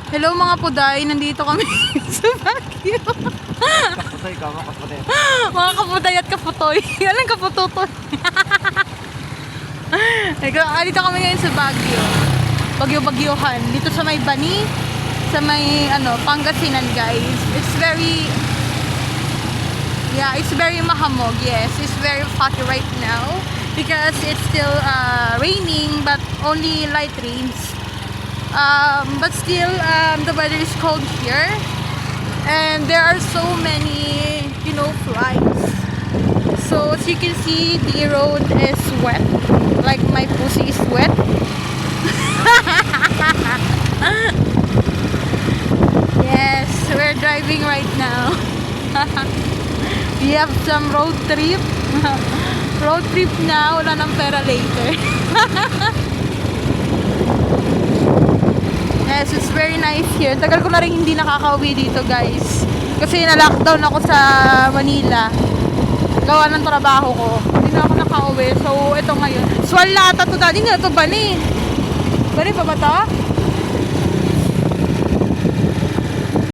Hello mga puday, nandito kami sa Baguio. Kaputoy ka, mga kaputoy. Mga kapuday at kaputoy. Anong kaputotoy? Dito kami ngayon sa Baguio. Bagyo-bagyohan. Dito sa may Bani, sa may Pangasinan, guys. It's very mahamog. Yes, it's very hot right now because it's still raining, but only light rains. But still, the weather is cold here, and there are so many, flies. So as you can see, the road is wet, like my pussy is wet. Yes, we're driving right now. We have some road trip. Road trip na, wala ng pera later. Yes, it's very nice here. Tagal ko na rin hindi nakaka-uwi dito, guys. Kasi na-lockdown ako sa Manila. Gawa ng trabaho ko. Hindi na ako nakaka-uwi. So, ito ngayon. Swal na ata to dati. Hindi na ito Bani. Bani pa ba ito?